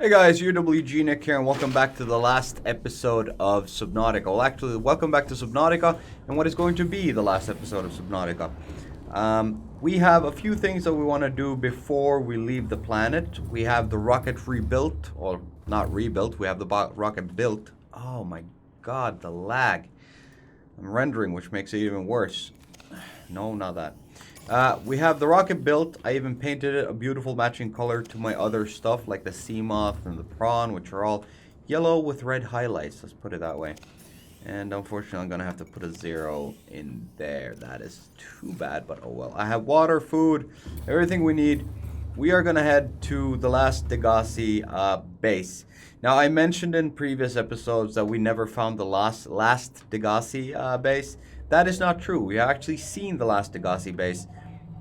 Hey guys, UWG Nick here, and welcome back to the last episode of Subnautica. Well, actually, welcome back to Subnautica, and what is going to be the last episode of Subnautica. We have a few things that we want to do before we leave the planet. We have the rocket rebuilt, or not rebuilt, we have the rocket built. Oh my god, the lag. I'm rendering, which makes it even worse. No, not that. We have the rocket built. I even painted it a beautiful matching color to my other stuff, like the sea moth and the prawn, which are all yellow with red highlights. Let's put it that way. And unfortunately, I'm going to have to put a 0 in there. That is too bad, but oh well. I have water, food, everything we need. We are going to head to the last Degassi base. Now, I mentioned in previous episodes that we never found the last Degassi base. That is not true. We have actually seen the last Degassi base,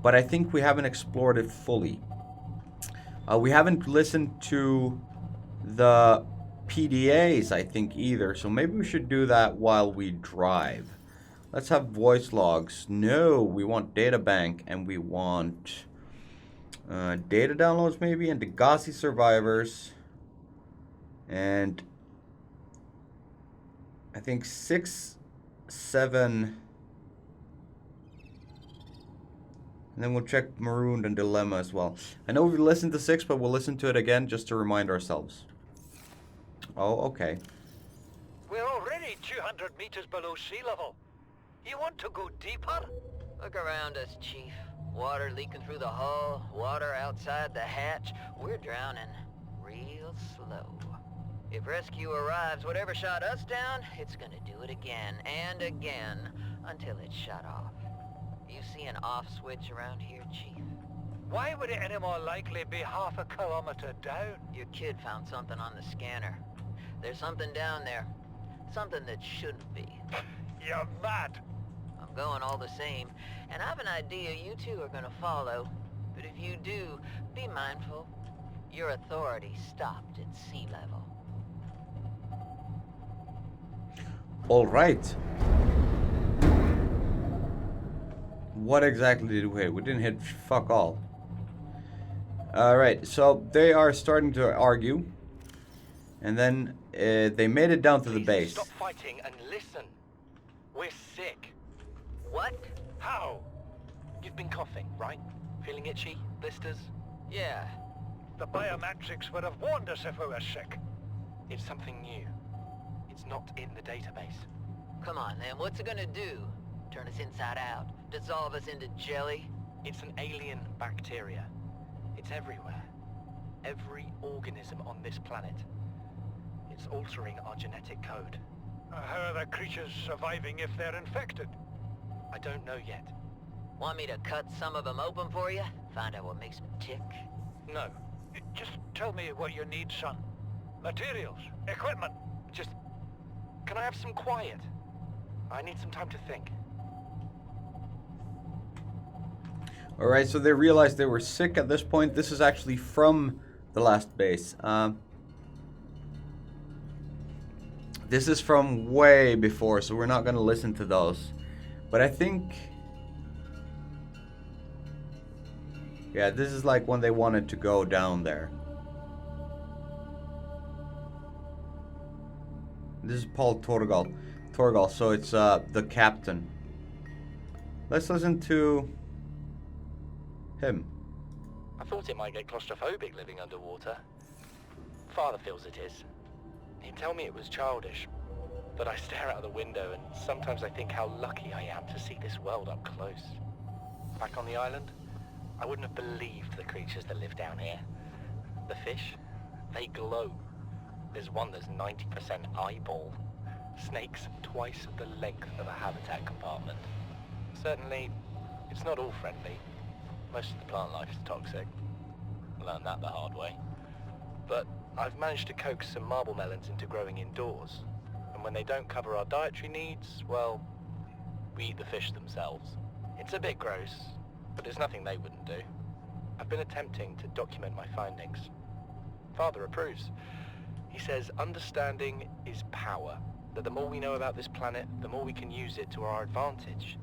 but I think we haven't explored it fully. We haven't listened to the PDAs, I think, either, so maybe we should do that while we drive. Let's have voice logs. No, we want data bank, and we want data downloads maybe, and Degassi survivors, and I think 6, 7, and then we'll check Marooned and Dilemma as well. I know we've listened to 6, but we'll listen to it again just to remind ourselves. Oh, okay. We're already 200 meters below sea level. You want to go deeper? Look around us, Chief. Water leaking through the hull, water outside the hatch. We're drowning real slow. If rescue arrives, whatever shot us down, it's gonna do it again and again until it's shut off. You see an off switch around here, Chief? Why would it any more likely be half a kilometer down? Your kid found something on the scanner. There's something down there. Something that shouldn't be. You're mad. I'm going all the same, and I have an idea you two are gonna follow. But if you do, be mindful. Your authority stopped at sea level. All right. What exactly did we hit? We didn't hit fuck all. Alright, so they are starting to argue. And then they made it down to the base. Stop fighting and listen. We're sick. What? How? You've been coughing, right? Feeling itchy? Blisters? Yeah. The biometrics would have warned us if we were sick. It's something new. It's not in the database. Come on, then. What's it gonna do? Turn us inside out? Dissolve us into jelly? It's an alien bacteria. It's everywhere. Every organism on this planet. It's altering our genetic code. How are the creatures surviving if they're infected? I don't know yet. Want me to cut some of them open for you? Find out what makes them tick? No. Just tell me what you need, son. Materials, equipment. Just... Can I have some quiet? I need some time to think. Alright, so they realized they were sick at this point. This is actually from the last base. This is from way before, so we're not going to listen to those. But I think... yeah, this is like when they wanted to go down there. This is Paul Torgal. So it's the captain. Let's listen to him. I thought it might get claustrophobic living underwater. Father feels it is. He'd tell me it was childish, but I stare out the window and sometimes I think how lucky I am to see this world up close. Back on the island, I wouldn't have believed the creatures that live down here. The fish, they glow. There's one that's 90% eyeball. Snakes twice the length of a habitat compartment. Certainly, it's not all friendly. Most of the plant life is toxic. Learned that the hard way. But I've managed to coax some marble melons into growing indoors. And when they don't cover our dietary needs, well, we eat the fish themselves. It's a bit gross, but there's nothing they wouldn't do. I've been attempting to document my findings. Father approves. He says understanding is power. That the more we know about this planet, the more we can use it to our advantage.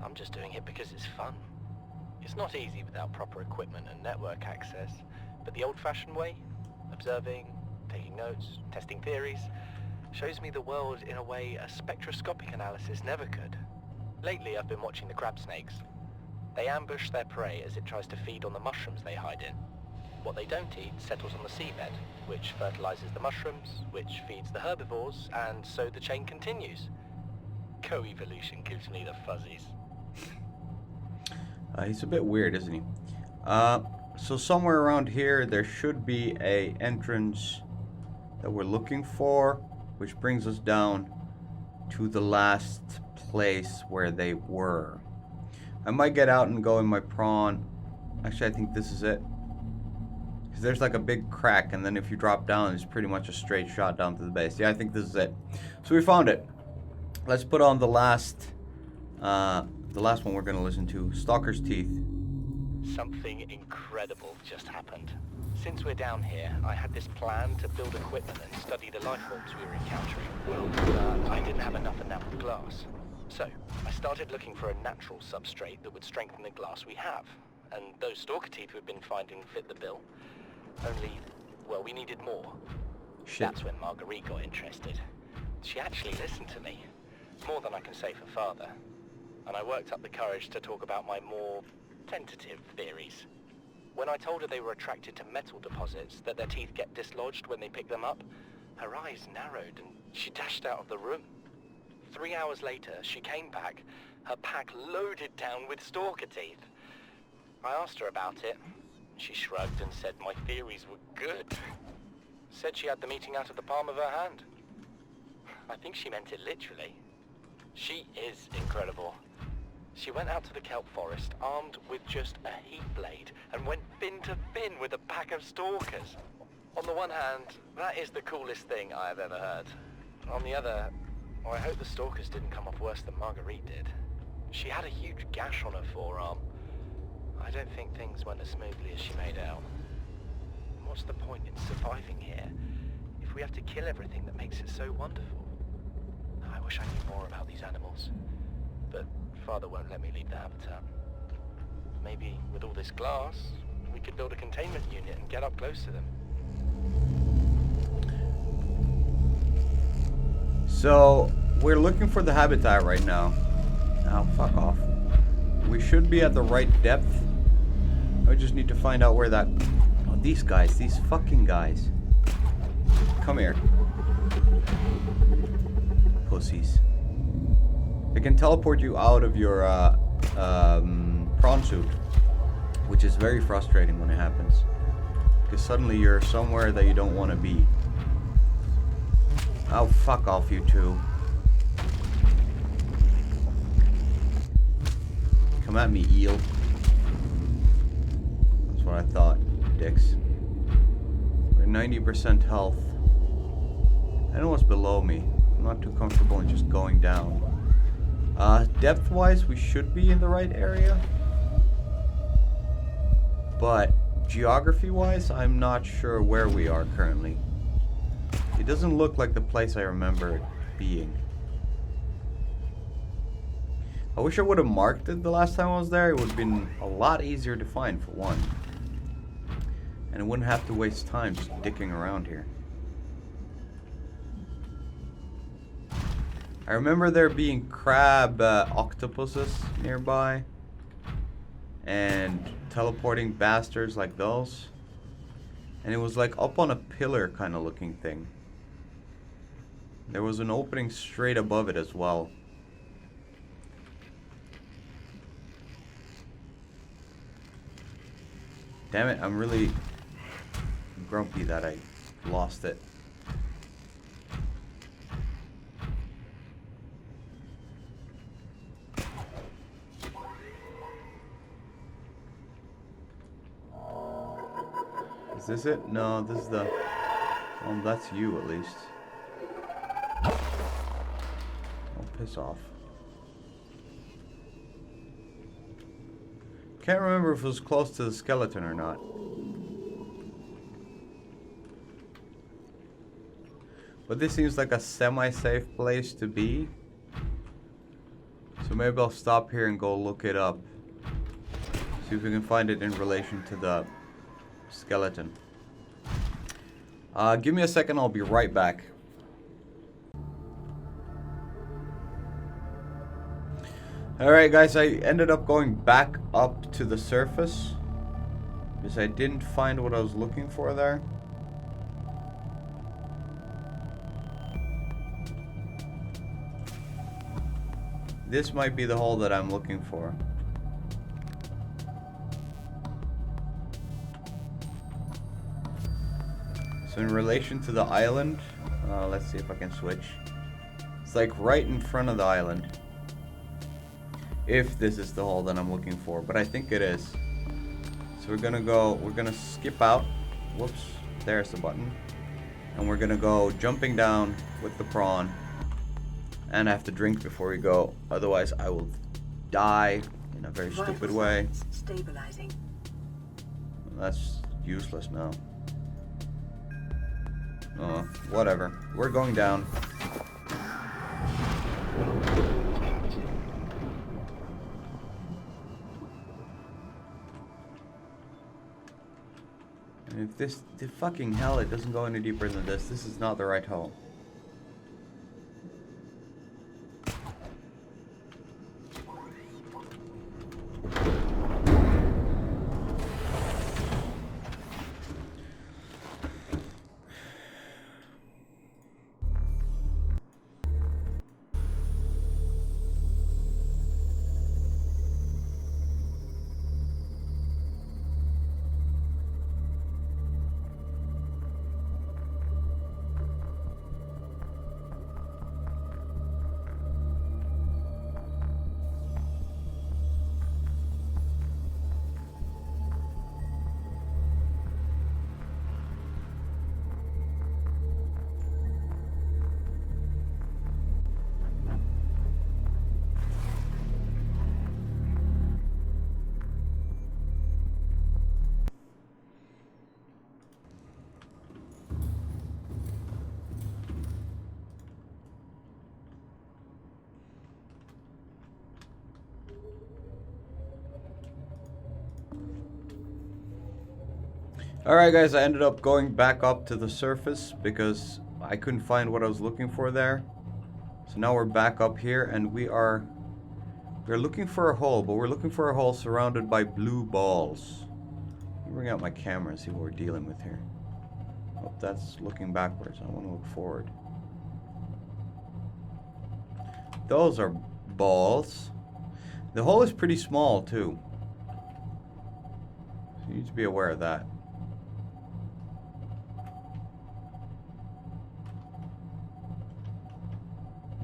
I'm just doing it because it's fun. It's not easy without proper equipment and network access, but the old-fashioned way, observing, taking notes, testing theories. Shows me the world in a way a spectroscopic analysis never could. Lately, I've been watching the crab snakes. They ambush their prey as it tries to feed on the mushrooms they hide in. What they don't eat settles on the seabed, which fertilizes the mushrooms, which feeds the herbivores, and so the chain continues. Co-evolution gives me the fuzzies. He's a bit weird, isn't he? So somewhere around here, there should be a entrance that we're looking for, which brings us down to the last place where they were. I might get out and go in my prawn. Actually, I think this is it. Because there's like a big crack, and then if you drop down, it's pretty much a straight shot down to the base. Yeah, I think this is it. So we found it. Let's put on the last one we're going to listen to, Stalker's Teeth. Something incredible just happened. Since we're down here, I had this plan to build equipment and study the life forms we were encountering. Well, I didn't have enough enameled glass. So, I started looking for a natural substrate that would strengthen the glass we have. And those stalker teeth we've been finding fit the bill. Only, well, we needed more. Shit. That's when Marguerite got interested. She actually listened to me. More than I can say for father. And I worked up the courage to talk about my more tentative theories. When I told her they were attracted to metal deposits, that their teeth get dislodged when they pick them up, her eyes narrowed and she dashed out of the room. 3 hours later, she came back, her pack loaded down with stalker teeth. I asked her about it. She shrugged and said my theories were good. Said she had the meeting out of the palm of her hand. I think she meant it literally. She is incredible. She went out to the kelp forest armed with just a heat blade and went fin to fin with a pack of stalkers. On the one hand, that is the coolest thing I have ever heard. On the other, I hope the stalkers didn't come off worse than Marguerite did. She had a huge gash on her forearm. I don't think things went as smoothly as she made out. What's the point in surviving here if we have to kill everything that makes it so wonderful? I wish I knew more about these animals, but Father won't let me leave the habitat. Maybe with all this glass, we could build a containment unit and get up close to them. So, we're looking for the habitat right now. Oh, fuck off. We should be at the right depth. I just need to find out where that... Oh, these guys. These fucking guys. Come here. Pussies. They can teleport you out of your prawn suit, which is very frustrating when it happens. Because suddenly you're somewhere that you don't want to be. Oh, fuck off, you two. Come at me, eel. That's what I thought, dicks. We're 90% health. I know what's below me. I'm not too comfortable in just going down. Depth-wise, we should be in the right area. But geography-wise, I'm not sure where we are currently. It doesn't look like the place I remember it being. I wish I would have marked it the last time I was there. It would have been a lot easier to find, for one. And I wouldn't have to waste time just dicking around here. I remember there being crab octopuses nearby. And teleporting bastards like those. And it was like up on a pillar kind of looking thing. There was an opening straight above it as well. Damn it, I'm really grumpy that I lost it. Is this it? No, this is the... that's you at least. Oh, piss off. Can't remember if it was close to the skeleton or not. But this seems like a semi-safe place to be. So maybe I'll stop here and go look it up. See if we can find it in relation to the skeleton. Give me a second, I'll be right back. Alright guys, I ended up going back up to the surface because I didn't find what I was looking for there. This might be the hole that I'm looking for. So in relation to the island, let's see if I can switch. It's like right in front of the island. If this is the hole that I'm looking for, but I think it is. So we're gonna skip out. Whoops, there's the button. And we're gonna go jumping down with the prawn. And I have to drink before we go, otherwise I will die in a very stupid way. Stabilizing. That's useless now. Oh, whatever. We're going down. And if this, the fucking hell, it doesn't go any deeper than this. This is not the right hole. Alright guys, I ended up going back up to the surface because I couldn't find what I was looking for there. So now we're back up here and we're looking for a hole, but we're looking for a hole surrounded by blue balls. Let me bring out my camera and see what we're dealing with here. Oh, that's looking backwards. I want to look forward. Those are balls. The hole is pretty small too. So you need to be aware of that.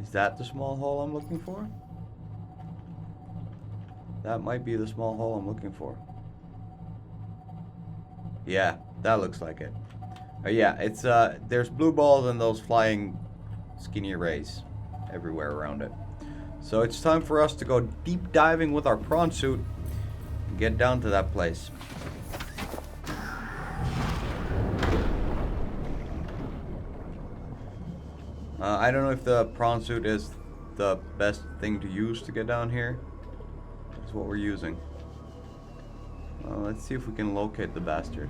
Is that the small hole I'm looking for? That might be the small hole I'm looking for. Yeah, that looks like it. Yeah, it's there's blue balls and those flying skinny rays everywhere around it. So it's time for us to go deep diving with our prawn suit and get down to that place. I don't know if the prawn suit is the best thing to use to get down here. That's what we're using. Let's see if we can locate the bastard.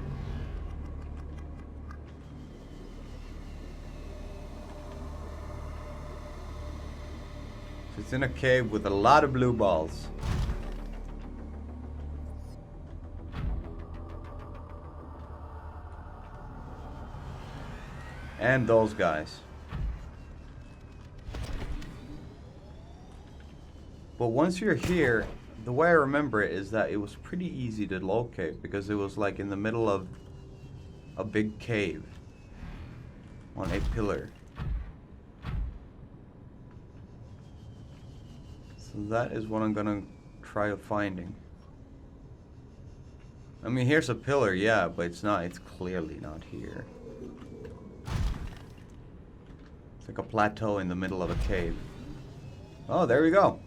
So it's in a cave with a lot of blue balls. And those guys. But once you're here, the way I remember it is that it was pretty easy to locate because it was like in the middle of a big cave on a pillar. So that is what I'm gonna try finding. I mean, here's a pillar, yeah, but it's clearly not here. It's like a plateau in the middle of a cave. Oh, there we go.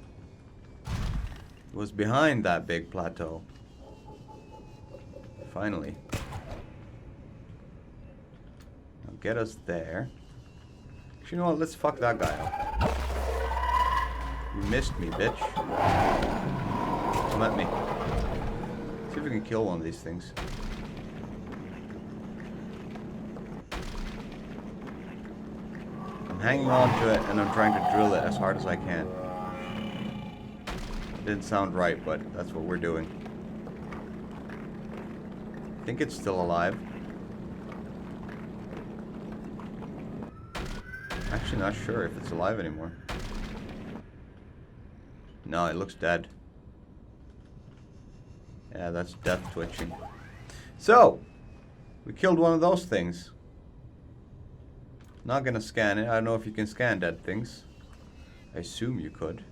It was behind that big plateau. Finally. Now get us there. Actually, you know what? Let's fuck that guy up. You missed me, bitch. Come at me. See if we can kill one of these things. I'm hanging on to it and I'm trying to drill it as hard as I can. Didn't sound right, but that's what we're doing. I think it's still alive. Actually not sure if it's alive anymore. No, it looks dead. Yeah, that's death twitching. So, we killed one of those things. Not gonna scan it. I don't know if you can scan dead things. I assume you could.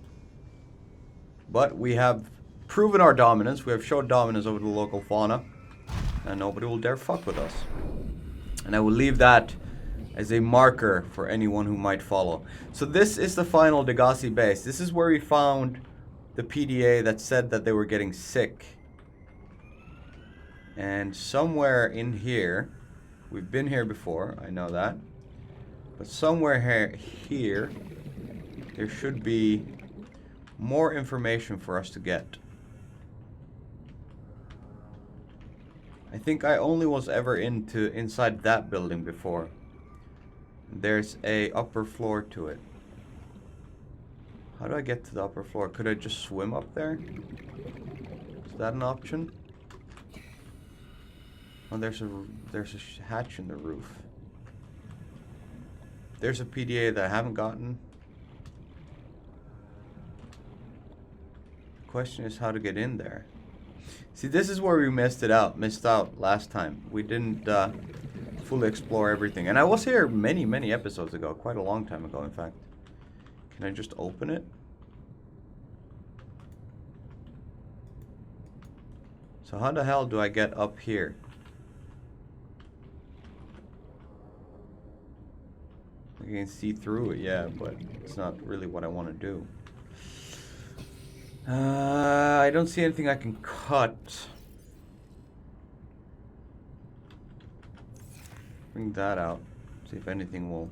But we have proven our dominance. We have showed dominance over the local fauna. And nobody will dare fuck with us. And I will leave that as a marker for anyone who might follow. So this is the final Degassi base. This is where we found the PDA that said that they were getting sick. And somewhere in here, we've been here before, I know that. But somewhere here, there should be more information for us to get. I think I only was ever inside that building before. There's a upper floor to it. How do I get to the upper floor? Could I just swim up there? Is that an option? Oh, there's a hatch in the roof. There's a PDA that I haven't gotten. The question is how to get in there. See, this is where we missed out last time. We didn't fully explore everything. And I was here many episodes ago, quite a long time ago, in fact. Can I just open it? So how the hell do I get up here? I can see through it, yeah, but it's not really what I want to do. I don't see anything I can cut. Bring that out. See if anything will.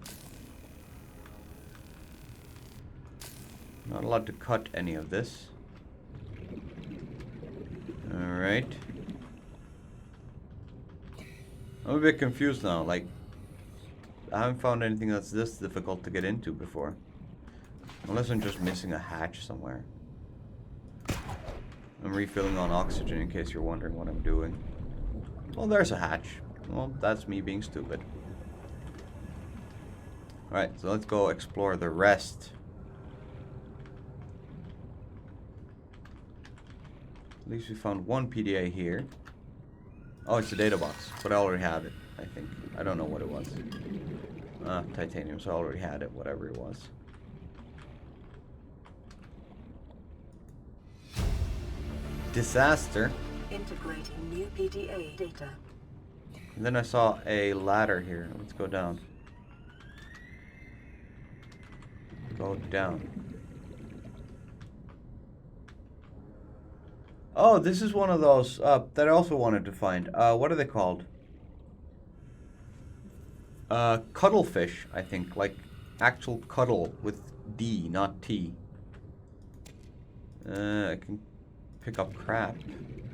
Not allowed to cut any of this. Alright. I'm a bit confused now, like I haven't found anything that's this difficult to get into before. Unless I'm just missing a hatch somewhere. I'm refilling on oxygen in case you're wondering what I'm doing. Well, there's a hatch. Well, that's me being stupid. Alright, so let's go explore the rest. At least we found one PDA here. Oh, it's a data box, but I already have it, I think. I don't know what it was. Titanium, so I already had it, whatever it was. Disaster. Integrating new PDA data. And then I saw a ladder here. Let's go down. Go down. Oh, this is one of those that I also wanted to find. What are they called? Cuttlefish, I think. Like actual cuttle with D, not T. I can pick up crap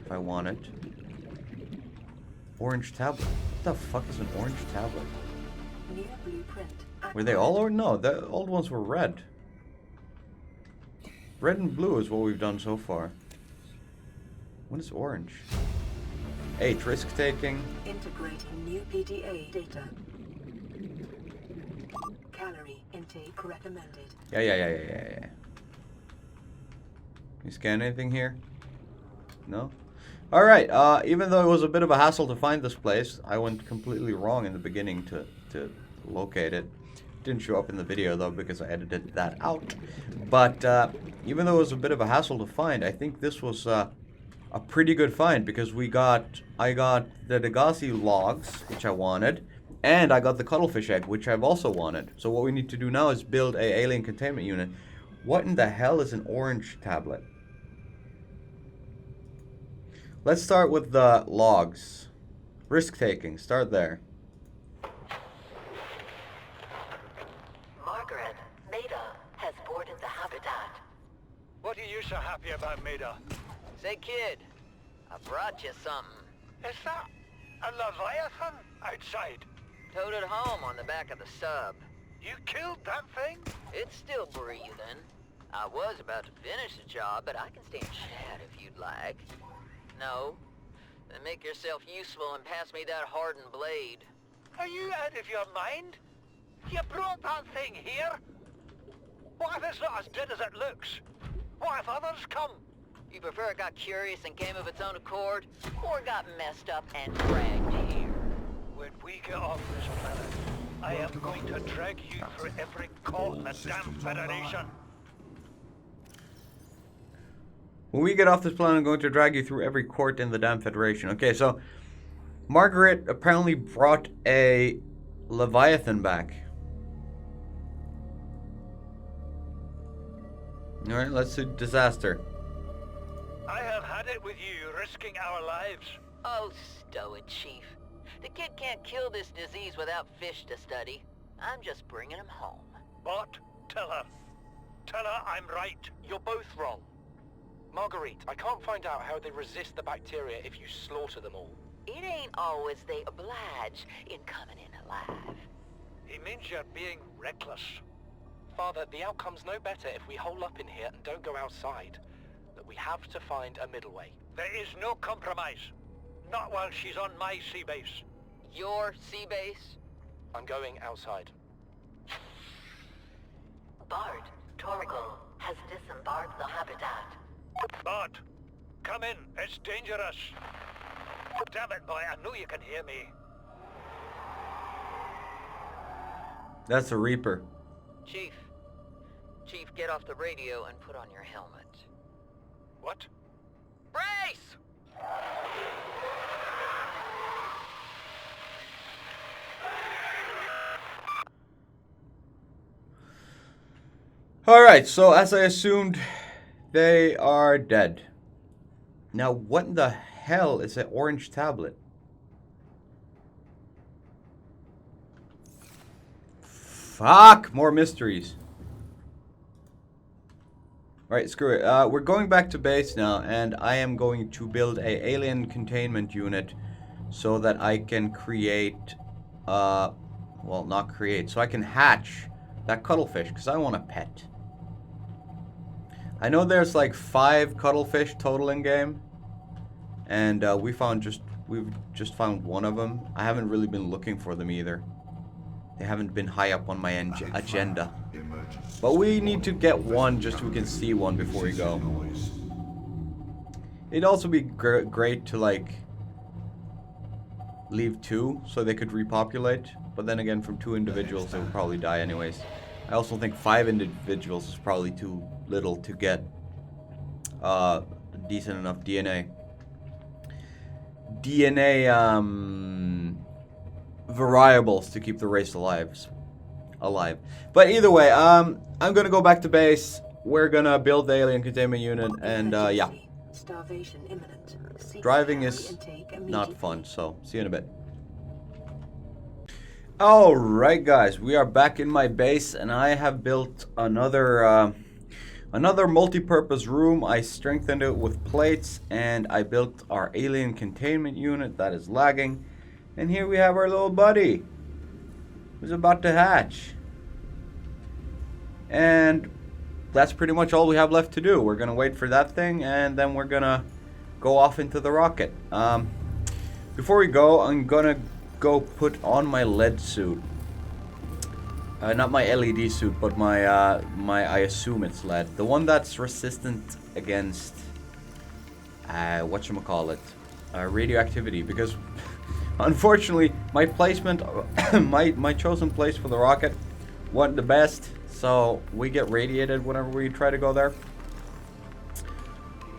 if I want it. Orange tablet. What the fuck is an orange tablet? New blueprint. Were they all or no? The old ones were red. Red and blue is what we've done so far. What is orange? 8, risk taking. Integrating new PDA data. Calorie intake recommended. Yeah. Can you scan anything here? No? Alright, even though it was a bit of a hassle to find this place, I went completely wrong in the beginning to locate it. Didn't show up in the video though because I edited that out. But even though it was a bit of a hassle to find, I think this was a pretty good find because I got the Degassi logs, which I wanted, and I got the cuttlefish egg, which I've also wanted. So what we need to do now is build a alien containment unit. What in the hell is an orange tablet? Let's start with the logs. Risk taking, start there. Margaret, Maida has boarded the habitat. What are you so happy about, Maida? Say, kid, I brought you something. Is that a Leviathan outside? Towed it home on the back of the sub. You killed that thing? It's still breathing. I was about to finish the job, but I can stay and chat if you'd like. No? Then make yourself useful and pass me that hardened blade. Are you out of your mind? You brought that thing here? What if it's not as dead as it looks? What if others come? You prefer it got curious and came of its own accord, or got messed up and dragged here? When we get off this planet, I am going to drag you through every court in the damn Federation. When we get off this planet, I'm going to drag you through every court in the damn Federation. Okay, so Margaret apparently brought a Leviathan back. Alright, let's do disaster. I have had it with you, risking our lives. Oh, stow it, Chief. The kid can't kill this disease without fish to study. I'm just bringing him home. But tell her. Tell her I'm right. You're both wrong. Marguerite, I can't find out how they resist the bacteria if you slaughter them all. It ain't always they oblige in coming in alive. He means you're being reckless. Father, the outcome's no better if we hole up in here and don't go outside. But we have to find a middle way. There is no compromise. Not while she's on my sea base. Your sea base? I'm going outside. Bard, Torgal has disembarked the habitat. Bart, come in. It's dangerous. Damn it, boy. I know you can hear me. That's a Reaper. Chief. Chief, get off the radio and put on your helmet. What? Brace! Alright, so as I assumed, they are dead. Now, what in the hell is an orange tablet? Fuck! More mysteries. Alright, screw it. We're going back to base now, and I am going to build a alien containment unit so that I can create, well, not create, so I can hatch that cuttlefish, because I want a pet. I know there's like 5 cuttlefish total in game, and we've just found one of them. I haven't really been looking for them either. They haven't been high up on my agenda. But we need to get one just so we can see one before we go. It'd also be great to like leave 2 so they could repopulate. But then again, from 2 individuals, they would probably die anyways. I also think 5 individuals is probably too little to get decent enough DNA variables to keep the race alive. But either way, I'm gonna go back to base. We're gonna build the alien containment unit, and yeah. Starvation imminent. Driving is not fun, so see you in a bit. Alright guys, we are back in my base, and I have built another multi-purpose room. I strengthened it with plates, and I built our alien containment unit that is lagging. And here we have our little buddy who's about to hatch. And that's pretty much all we have left to do. We're gonna wait for that thing, and then we're gonna go off into the rocket. Before we go, I'm gonna go put on my LED suit. Not my LED suit, but my I assume it's LED. The one that's resistant against whatchamacallit, radioactivity, because unfortunately my placement my chosen place for the rocket wasn't the best, so we get radiated whenever we try to go there.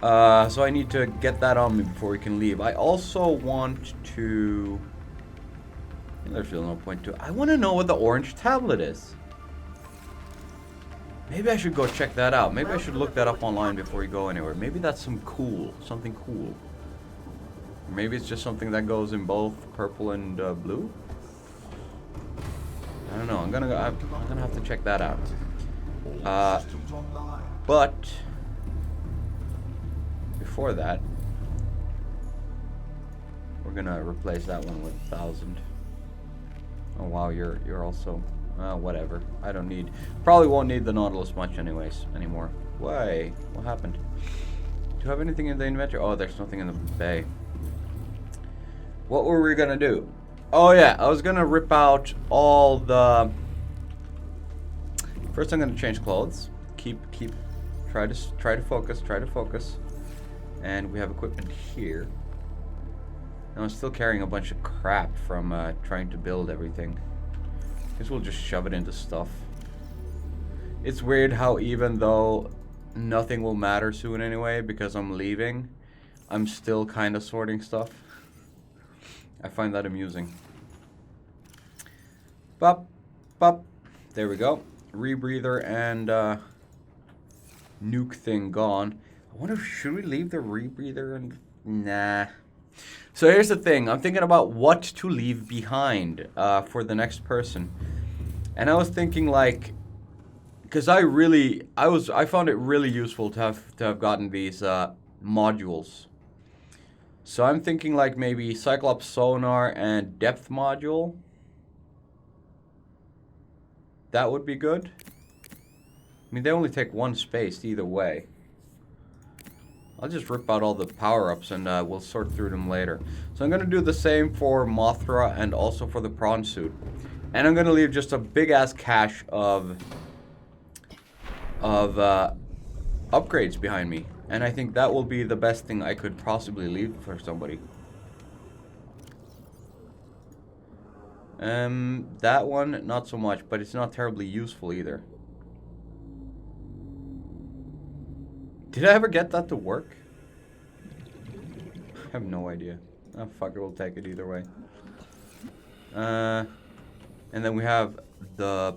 So I need to get that on me before we can leave. I also want to... There's really no point to it. I want to know what the orange tablet is. Maybe I should go check that out. Maybe I should look that up online before we go anywhere. Maybe that's something cool. Or maybe it's just something that goes in both purple and blue. I don't know. I'm gonna have to check that out. But before that, we're gonna replace that one with 1,000. Oh wow, you're also Whatever. I don't need... Probably won't need the Nautilus much anyways, anymore. Why? What happened? Do you have anything in the inventory? Oh, there's nothing in the bay. What were we gonna do? Oh yeah, I was gonna rip out all the... First I'm gonna change clothes. Try to focus. And we have equipment here. And I'm still carrying a bunch of crap from trying to build everything. Guess we'll just shove it into stuff. It's weird how even though nothing will matter soon anyway because I'm leaving, I'm still kind of sorting stuff. I find that amusing. Bop, bop. There we go. Rebreather and nuke thing gone. I wonder, should we leave the rebreather and... Nah. So here's the thing. I'm thinking about what to leave behind for the next person. And I was thinking like... Because I found it really useful to have gotten these modules. So I'm thinking like maybe Cyclops sonar and depth module. That would be good. I mean, they only take one space either way. I'll just rip out all the power-ups and we'll sort through them later. So I'm going to do the same for Mothra and also for the prawn suit. And I'm going to leave just a big-ass cache of upgrades behind me. And I think that will be the best thing I could possibly leave for somebody. That one, not so much, but it's not terribly useful either. Did I ever get that to work? I have no idea. Oh, fuck it, we'll take it either way. And then we have the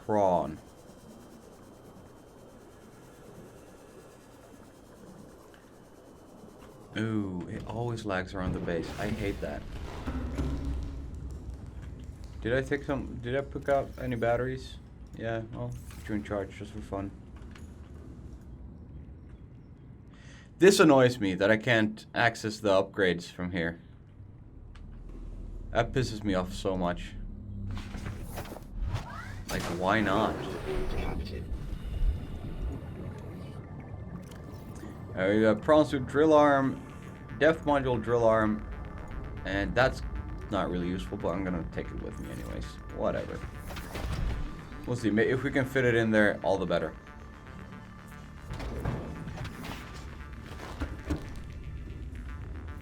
prawn. Ooh, it always lags around the base. I hate that. Did I pick up any batteries? Yeah, I'll put you in charge just for fun. This annoys me that I can't access the upgrades from here. That pisses me off so much. Like, why not? We got prawn suit drill arm, depth module drill arm, and that's not really useful, but I'm gonna take it with me anyways. Whatever. We'll see. If we can fit it in there, all the better.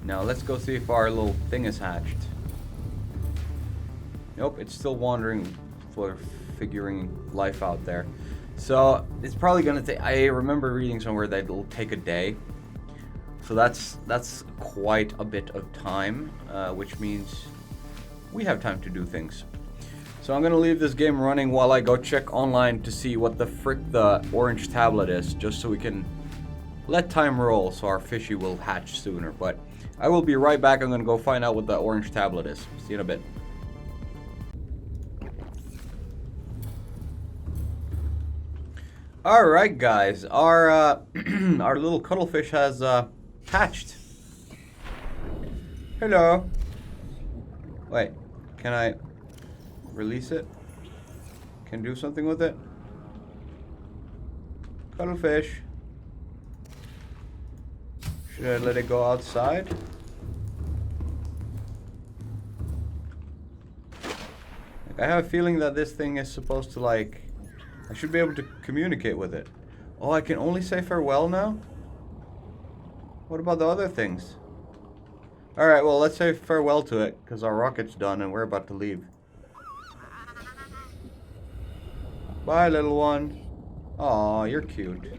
Now let's go see if our little thing is hatched. Nope, it's still wandering for figuring life out there. So it's probably gonna take. I remember reading somewhere that it'll take a day. So that's quite a bit of time, which means we have time to do things. So I'm gonna leave this game running while I go check online to see what the frick the orange tablet is, just so we can let time roll so our fishy will hatch sooner. But I will be right back. I'm gonna go find out what the orange tablet is. See you in a bit. Alright guys, our our little cuttlefish has hatched. Hello. Wait, can I release it? Can I do something with it? Cuttlefish. Should I let it go outside? Like, I have a feeling that this thing is supposed to like... I should be able to communicate with it. Oh, I can only say farewell now? What about the other things? Alright, well, let's say farewell to it, because our rocket's done and we're about to leave. Bye, little one. Aw, you're cute.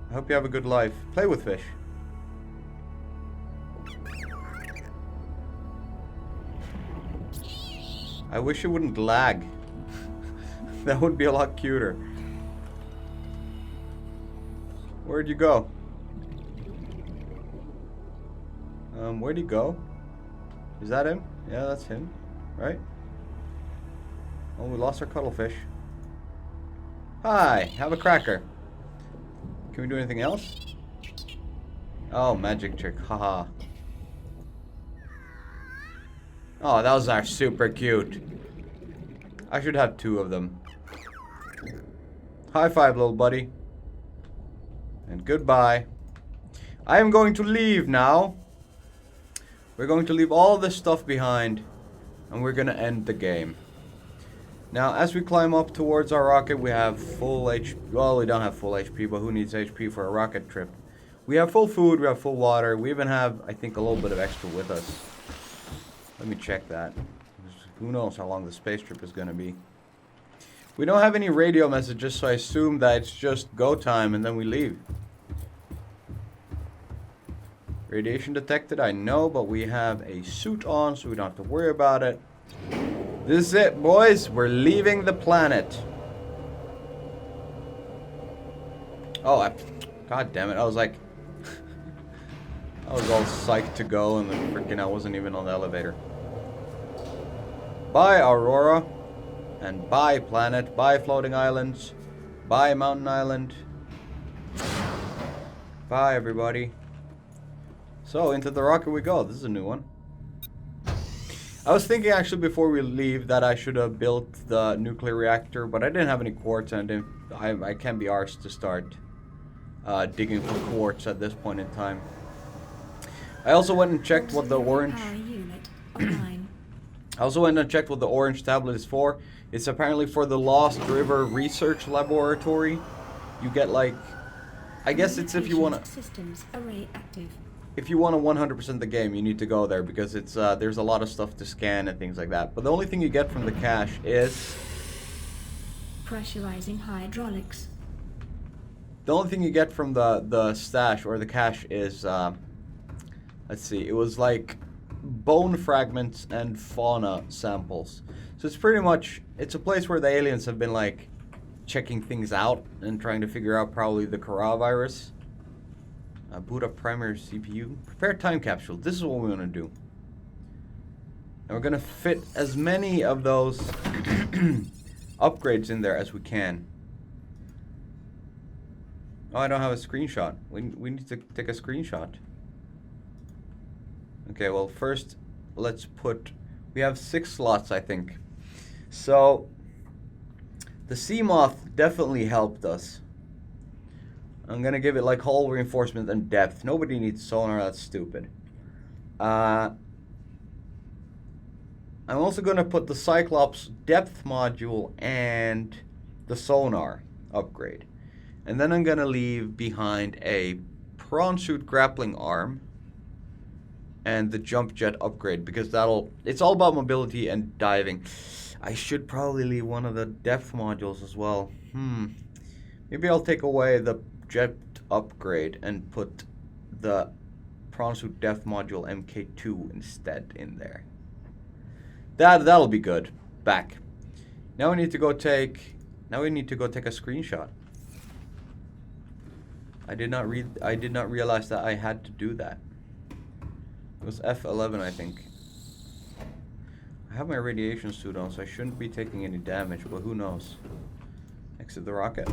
I hope you have a good life. Play with fish. I wish it wouldn't lag. That would be a lot cuter. Where'd you go? Where'd he go? Is that him? Yeah, that's him. Right? Oh, we lost our cuttlefish. Hi, have a cracker. Can we do anything else? Oh, magic trick. Haha. Oh, those are super cute. I should have 2 of them. High five, little buddy. And goodbye. I am going to leave now. We're going to leave all this stuff behind. And we're going to end the game. Now, as we climb up towards our rocket, we have full HP. Well, we don't have full HP, but who needs HP for a rocket trip? We have full food, we have full water. We even have, I think, a little bit of extra with us. Let me check that. Who knows how long the space trip is going to be. We don't have any radio messages, so I assume that it's just go time and then we leave. Radiation detected, I know, but we have a suit on, so we don't have to worry about it. This is it, boys. We're leaving the planet. Oh, God damn it. I was like... I was all psyched to go, and then freaking I wasn't even on the elevator. Bye, Aurora. And bye, planet. Bye, floating islands. Bye, mountain island. Bye, everybody. So, into the rocket we go. This is a new one. I was thinking, actually, before we leave, that I should have built the nuclear reactor, but I didn't have any quartz, and I can't be arsed to start digging for quartz at this point in time. I also went and checked what the orange... I also went and checked what the orange tablet is for. It's apparently for the Lost River Research Laboratory. You get like... I guess it's if you want to... Systems array active. If you want to 100% the game, you need to go there because it's there's a lot of stuff to scan and things like that. But the only thing you get from the cache is... Pressurizing hydraulics. The only thing you get from the stash or the cache is... let's see, it was like bone fragments and fauna samples. So it's pretty much, it's a place where the aliens have been like checking things out and trying to figure out probably the coronavirus. Boot up primary CPU. Prepare time capsule. This is what we want to do. And we're going to fit as many of those upgrades in there as we can. Oh, I don't have a screenshot. We need to take a screenshot. Okay, well, first, let's put... We have 6 slots, I think. So, the Seamoth definitely helped us. I'm gonna give it, like, hull reinforcement and depth. Nobody needs sonar, that's stupid. I'm also gonna put the Cyclops depth module and the sonar upgrade. And then I'm gonna leave behind a prawn suit grappling arm and the jump jet upgrade, because it's all about mobility and diving. I should probably leave one of the depth modules as well. Maybe I'll take away the jet upgrade and put the prawn suit depth module MK2 instead in there. That'll be good. Back. Now we need to go take a screenshot. I did not realize that I had to do that. It was F11, I think. I have my radiation suit on, so I shouldn't be taking any damage, but who knows. Exit the rocket.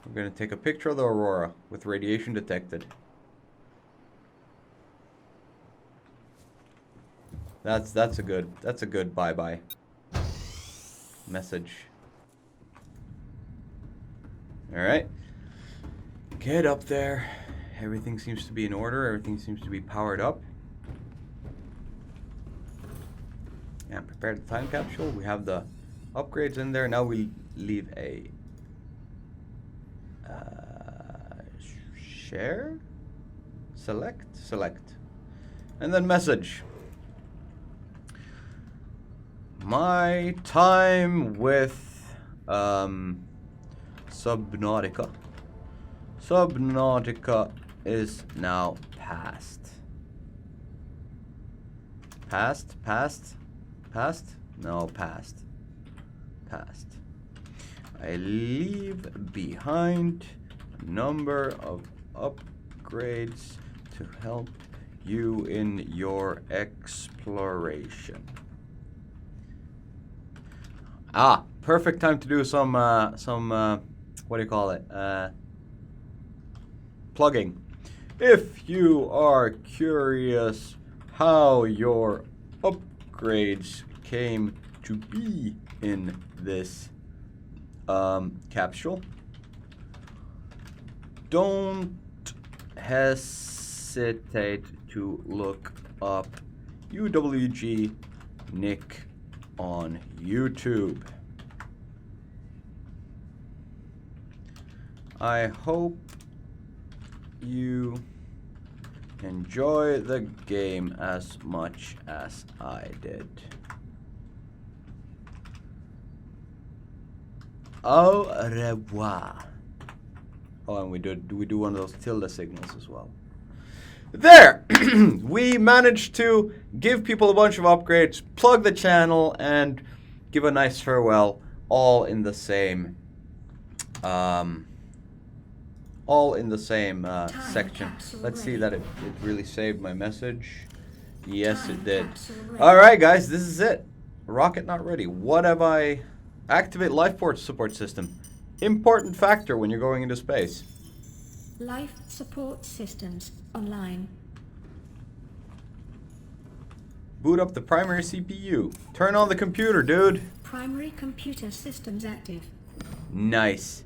We're gonna take a picture of the Aurora with radiation detected. That's a good bye-bye message. Alright. Get up there. Everything seems to be in order. Everything seems to be powered up. And prepare the time capsule. We have the upgrades in there. Now we leave a share? Select. And then message. My time with Subnautica. Subnautica is now past. Past? No, past. I leave behind a number of upgrades to help you in your exploration. Perfect time to do some what do you call it? Plugging. If you are curious how your upgrades came to be in this capsule, don't hesitate to look up UWG Nick on YouTube. I hope you enjoy the game as much as I did. Au revoir. Oh, and we do one of those tilde signals as well. There! We managed to give people a bunch of upgrades, plug the channel, and give a nice farewell, all in the same section. Let's see that it really saved my message. Yes, it did. Alright guys, this is it. Rocket not ready. What have I... Activate life support system. Important factor when you're going into space. Life support systems online. Boot up the primary CPU. Turn on the computer, dude. Primary computer systems active. Nice.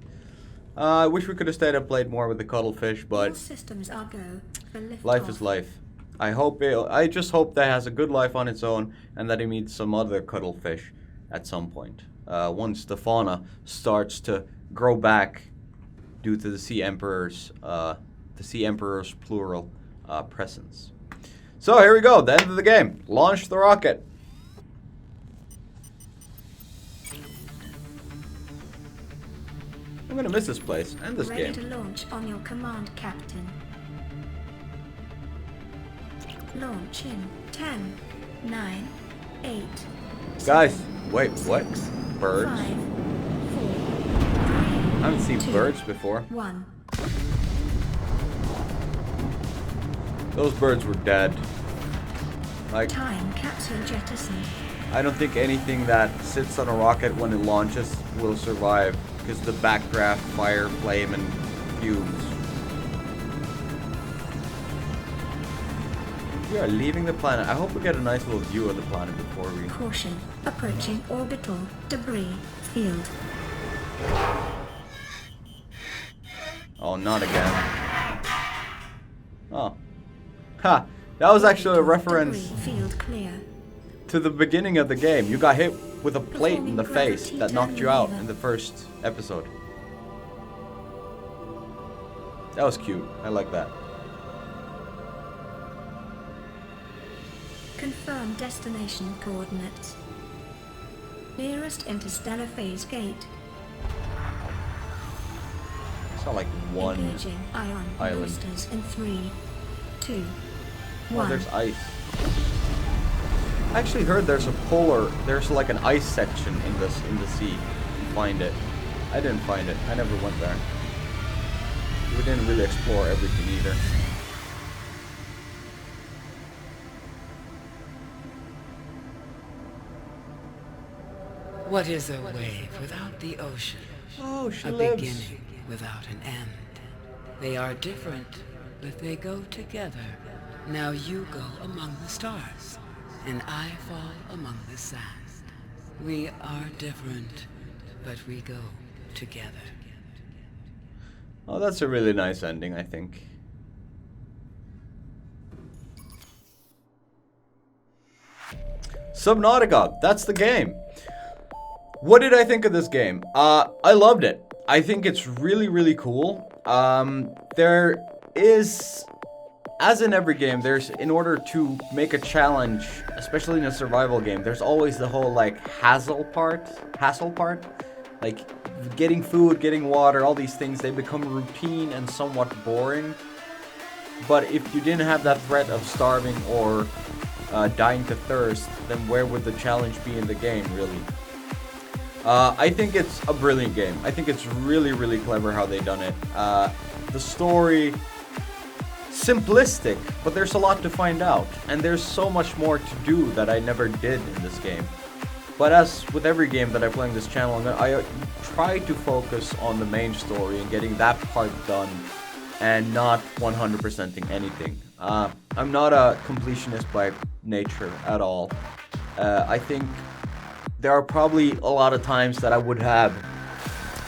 I wish we could have stayed up late more with the cuttlefish, All but systems are go for lift life off. is life. I just hope that it has a good life on its own and that it meets some other cuttlefish at some point. Once the fauna starts to grow back due to the Sea Emperor's plural presence. So here we go, the end of the game. Launch the rocket. I'm gonna miss this place and this Ready game. to launch on your command, Captain. Launch in 10, 9, 8. Guys, wait, what? Birds? 5, 4, 3, I haven't seen 2, birds before. 1. Those birds were dead. Like, Time capsule jettisoned. I don't think anything that sits on a rocket when it launches will survive because the backdraft, fire, flame, and fumes. We are leaving the planet. I hope we get a nice little view of the planet before we... Caution. Approaching orbital debris field. Oh, not again. Oh. Ha! That was actually a reference Debris field clear. to the beginning of the game. You got hit with a plate in the face that knocked you out in the first episode. That was cute. I like that. Confirm destination coordinates. Nearest interstellar phase gate. It's not like one... Engaging ion island. boosters in 3, 2, Oh, 1. there's ice. I actually heard there's like an ice section in the sea. Find it. I didn't find it. I never went there. We didn't really explore everything either. What is a wave without the ocean? Oh, she A lives. beginning without an end. They are different, but they go together. Now you go among the stars, and I fall among the sand. We are different, but we go together. Oh, that's a really nice ending, I think. Subnautica, that's the game. What did I think of this game? I loved it. I think it's really, really cool. There is, as in every game, in order to make a challenge, especially in a survival game, there's always the whole, like, hassle part. Like, getting food, getting water, all these things, they become routine and somewhat boring. But if you didn't have that threat of starving or dying to thirst, then where would the challenge be in the game, really? I think it's a brilliant game. I think it's really, really clever how they done it. The story, simplistic, but there's a lot to find out. And there's so much more to do that I never did in this game. But as with every game that I play on this channel, I try to focus on the main story and getting that part done and not 100%ing anything. I'm not a completionist by nature at all. I think there are probably a lot of times that I would have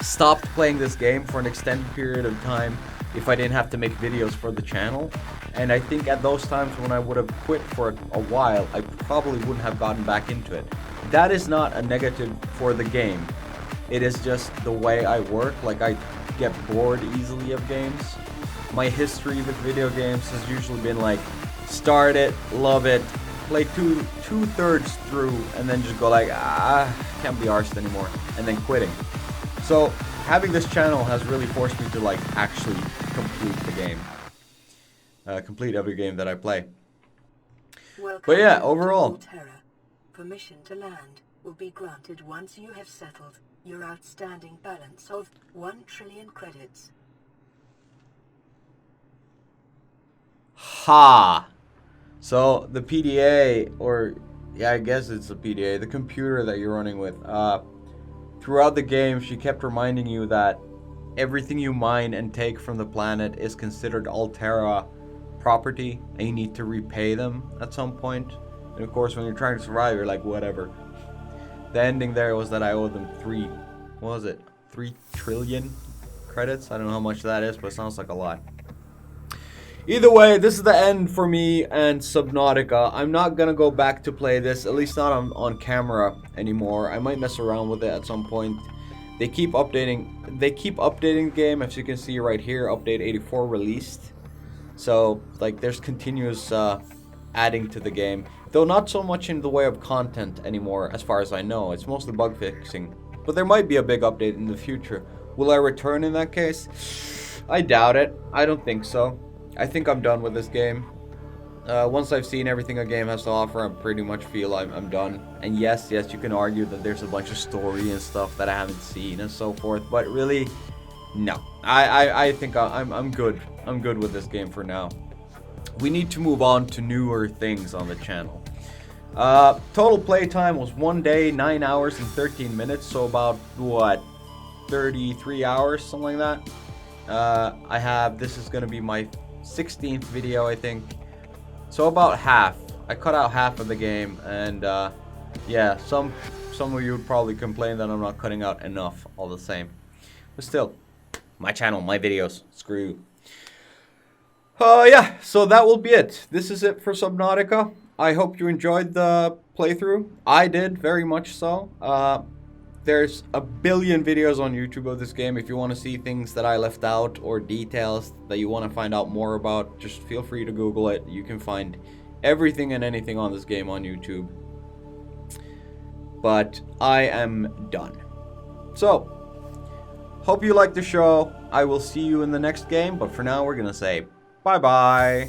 stopped playing this game for an extended period of time if I didn't have to make videos for the channel. And I think at those times when I would have quit for a while, I probably wouldn't have gotten back into it. That is not a negative for the game. It is just the way I work. Like, I get bored easily of games. My history with video games has usually been like, start it, love it, play two-thirds through, and then just go like, can't be arsed anymore, and then quitting. So having this channel has really forced me to like actually complete the game. Complete every game that I play. But yeah, overall. Permission to land will be granted once you have settled your outstanding balance of 1 trillion credits. Ha! So the PDA, or yeah, I guess it's a PDA, the computer that you're running with, throughout the game she kept reminding you that everything you mine and take from the planet is considered Altera property, and you need to repay them at some point. And of course, when you're trying to survive, you're like, whatever. The ending there was that I owed them 3 trillion credits. I don't know how much that is, but it sounds like a lot. Either way, this is the end for me and Subnautica. I'm not gonna go back to play this, at least not on camera anymore. I might mess around with it at some point. They keep updating the game, as you can see right here. Update 84 released. So like, there's continuous adding to the game, though not so much in the way of content anymore, as far as I know. It's mostly bug fixing, but there might be a big update in the future. Will I return in that case? I doubt it. I don't think so. I think I'm done with this game. Once I've seen everything a game has to offer, I pretty much feel I'm done. And yes, you can argue that there's a bunch of story and stuff that I haven't seen and so forth, but really, no. I think I'm good. I'm good with this game for now. We need to move on to newer things on the channel. Total playtime was 1 day, 9 hours and 13 minutes, so about, what, 33 hours, something like that. This is going to be my 16th video, I think. So about half. I cut out half of the game, and yeah, some of you would probably complain that I'm not cutting out enough all the same. But still, my channel, my videos, screw you. Yeah, so that will be it. This is it for Subnautica. I hope you enjoyed the playthrough. I did, very much so. There's a billion videos on YouTube of this game. If you want to see things that I left out or details that you want to find out more about, just feel free to Google it. You can find everything and anything on this game on YouTube. But I am done. So, hope you liked the show. I will see you in the next game, but for now we're going to say bye-bye.